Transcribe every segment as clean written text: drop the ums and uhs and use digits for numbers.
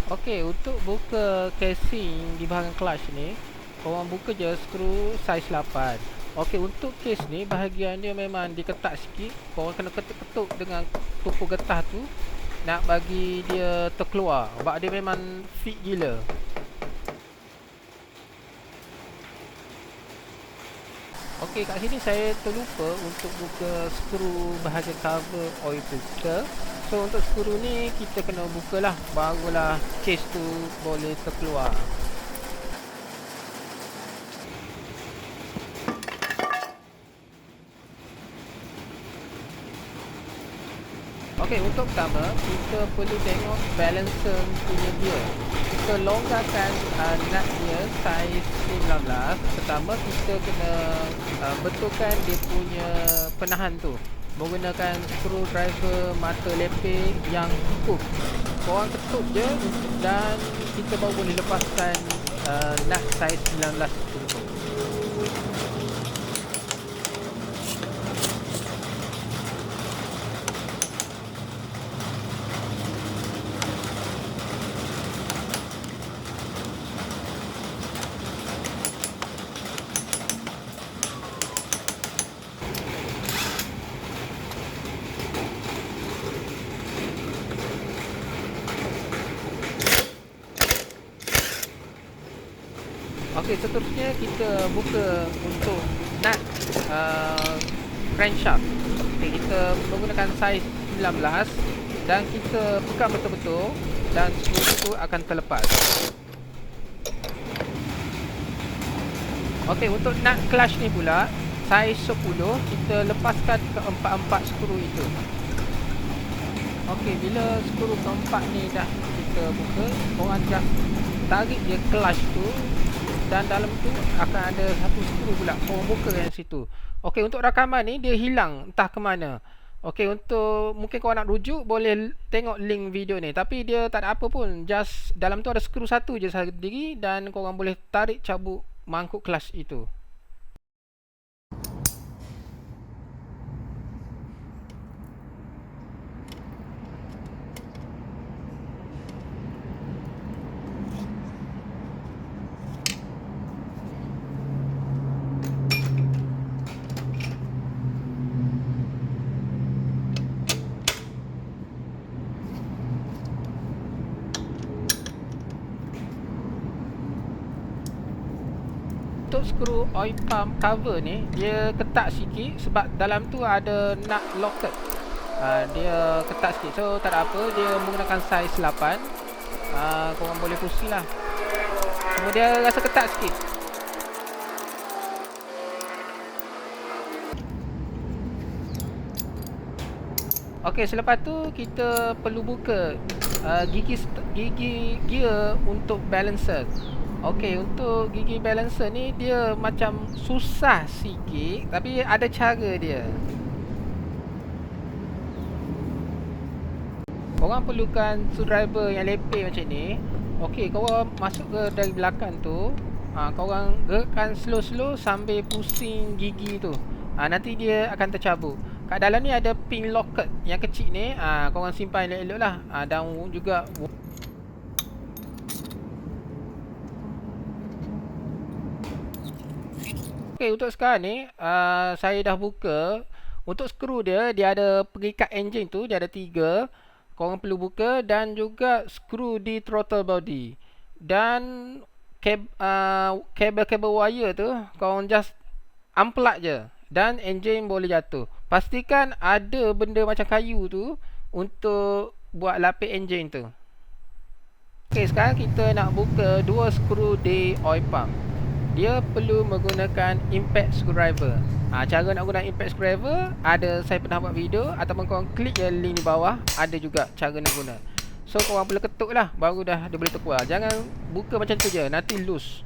Okey, untuk buka casing di bahagian clutch ni, korang buka je skru saiz 8. Okey, untuk case ni bahagian dia memang diketak sikit. Korang kena ketuk-ketuk dengan tumpu getah tu nak bagi dia terkeluar. Sebab dia memang fit gila. Okey, kat sini saya terlupa untuk buka skru bahagian cover oil filter. So untuk skru ni kita kena bukalah, barulah case tu boleh terkeluar. Okey, untuk pertama kita perlu tengok balancer punya gear. Kita longgarkan nut dia saiz 19. Pertama kita kena betulkan dia punya penahan tu menggunakan screwdriver mata lepeh yang cukup. Korang ketuk je dan kita baru boleh lepaskan nut saiz 19 tu. Okey, seterusnya kita buka untuk nut crankshaft. Okey, kita menggunakan saiz 19 dan kita pegang betul-betul dan skru itu akan terlepas. Okey, untuk nut clutch ni pula saiz 10, kita lepaskan keempat-empat skru itu. Okey, bila skru keempat ni dah kita buka, korang just tarik je clutch tu dan dalam tu akan ada satu skru pula. Korang buka yang situ. Okey, untuk rakaman ni dia hilang entah ke mana. Okey, untuk mungkin korang nak rujuk boleh tengok link video ni. Tapi dia tak ada apa pun. Just dalam tu ada skru satu je sendiri dan korang boleh tarik cabuk mangkuk clutch itu. Untuk skru oil pump cover ni dia ketat sikit sebab dalam tu ada nut locket. Dia ketat sikit, so tak ada apa, dia menggunakan saiz 8. Korang boleh pusing lah. Cuma dia rasa ketat sikit. Okey, selepas tu kita perlu buka gigi gear untuk balancer. Okey, untuk gigi balancer ni dia macam susah sikit tapi ada cara dia. Korang perlukan screwdriver yang lepeh macam ni. Okey, korang masuk ke dari belakang tu. Korang gerakkan slow-slow sambil pusing gigi tu. Nanti dia akan tercabut. Kat dalam ni ada pin locket yang kecil ni. Korang simpan elok-elok lah. Dan juga okey, untuk sekarang ni saya dah buka. Untuk skru dia ada pengikat enjin tu, dia ada 3. Korang perlu buka dan juga skru di throttle body. Dan kabel-kabel wire tu korang just unplug je dan enjin boleh jatuh. Pastikan ada benda macam kayu tu untuk buat lapis enjin tu. Okey, sekarang kita nak buka dua skru di oil pump. Dia perlu menggunakan impact screwdriver. Cara nak guna impact screwdriver ada, saya pernah buat video, ataupun korang klik je link di bawah, ada juga cara nak guna. So korang perlu ketuk lah baru dah dia boleh terkeluar. Jangan buka macam tu je, nanti loose.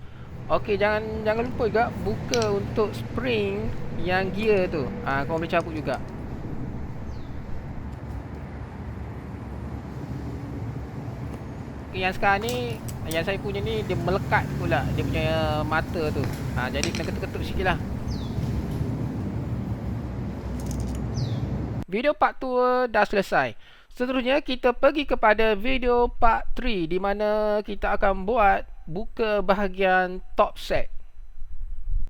Okey, jangan lupa juga buka untuk spring yang gear tu. Korang boleh cabut juga. Yang sekarang ni, yang saya punya ni dia melekat pula dia punya mata tu. Jadi kena ketuk-ketuk sikit lah. Video part 2 dah selesai. Seterusnya kita pergi kepada video part 3 di mana kita akan buat buka bahagian top set.